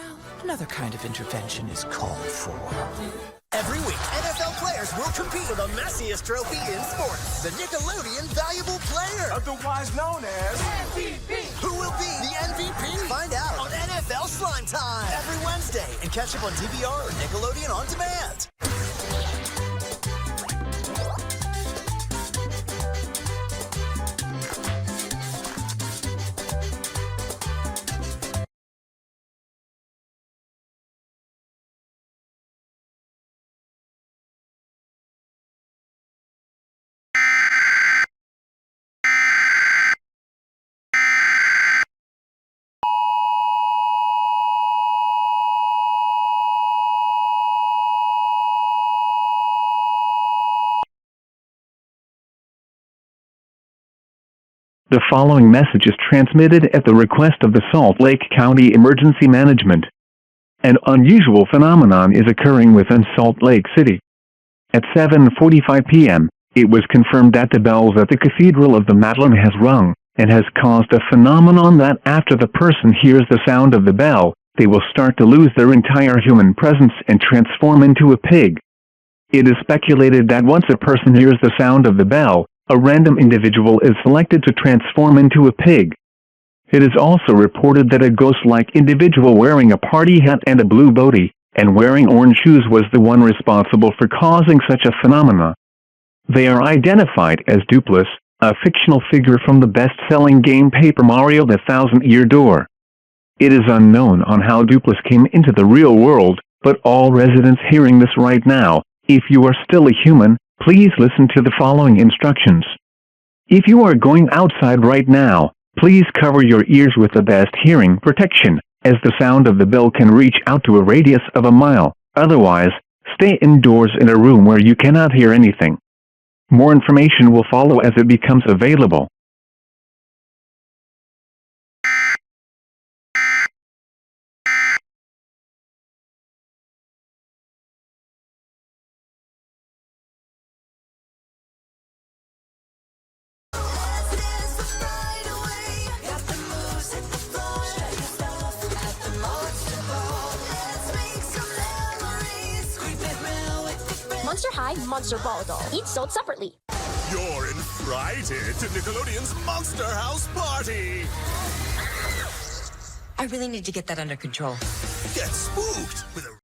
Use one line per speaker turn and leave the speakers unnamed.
well, another kind of intervention is called for.
Every week, NFL players will compete for the messiest trophy in sports, the Nickelodeon Valuable Player.
Otherwise known as MVP.
Who will be the MVP? Find out on NFL Slime Time every Wednesday and catch up on DVR or Nickelodeon On Demand.
The following message is transmitted at the request of the Salt Lake County Emergency Management. An unusual phenomenon is occurring within Salt Lake City. At 7:45 p.m., it was confirmed that the bells at the Cathedral of the Madeleine has rung, and has caused a phenomenon that after the person hears the sound of the bell, they will start to lose their entire human presence and transform into a pig. It is speculated that once a person hears the sound of the bell, a random individual is selected to transform into a pig. It is also reported that a ghost-like individual wearing a party hat and a blue bootie, and wearing orange shoes was the one responsible for causing such a phenomena. They are identified as Doopliss, a fictional figure from the best-selling game Paper Mario: The Thousand-Year Door. It is unknown on how Doopliss came into the real world, but all residents hearing this right now, if you are still a human, please listen to the following instructions. If you are going outside right now, please cover your ears with the best hearing protection, as the sound of the bell can reach out to a radius of a mile. Otherwise, stay indoors in a room where you cannot hear anything. More information will follow as it becomes available.
Monster High, Monster Ball Doll. Each sold separately.
You're invited to Nickelodeon's Monster House Party.
I really need to get that under control.
Get spooked with a